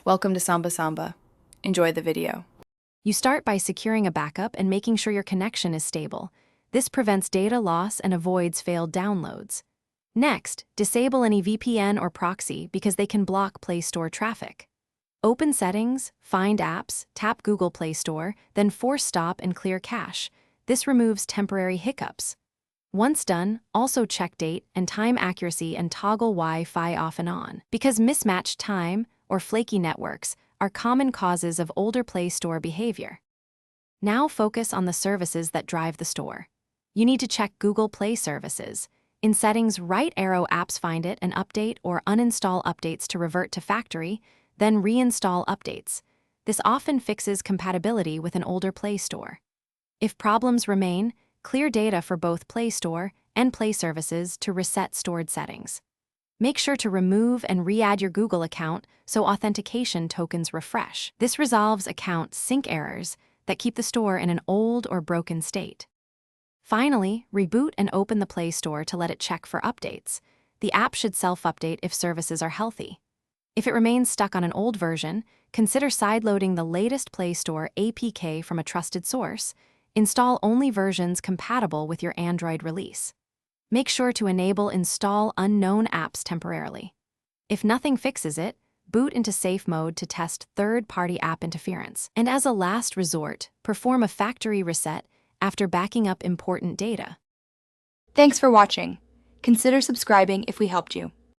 Welcome to Samba Samba. Enjoy the video. You start by securing a backup and making sure your connection is stable. This prevents data loss and avoids failed downloads. Next, disable any VPN or proxy because they can block Play Store traffic. Open Settings, find Apps, tap Google Play Store, then force stop and clear cache. This removes temporary hiccups. Once done, also check date and time accuracy and toggle Wi-Fi off and on, because mismatched time or flaky networks are common causes of older Play Store behavior. Now focus on the services that drive the store. You need to check Google Play services. In Settings, right arrow Apps, find it and update or uninstall updates to revert to factory, then reinstall updates. This often fixes compatibility with an older Play Store. If problems remain, clear data for both Play Store and Play services to reset stored settings. Make sure to remove and re-add your Google account so authentication tokens refresh. This resolves account sync errors that keep the store in an old or broken state. Finally, reboot and open the Play Store to let it check for updates. The app should self-update if services are healthy. If it remains stuck on an old version, consider sideloading the latest Play Store APK from a trusted source. Install only versions compatible with your Android release. Make sure to enable Install Unknown Apps temporarily. If nothing fixes it, boot into safe mode to test third-party app interference. And as a last resort, perform a factory reset after backing up important data. Thanks for watching. Consider subscribing if we helped you.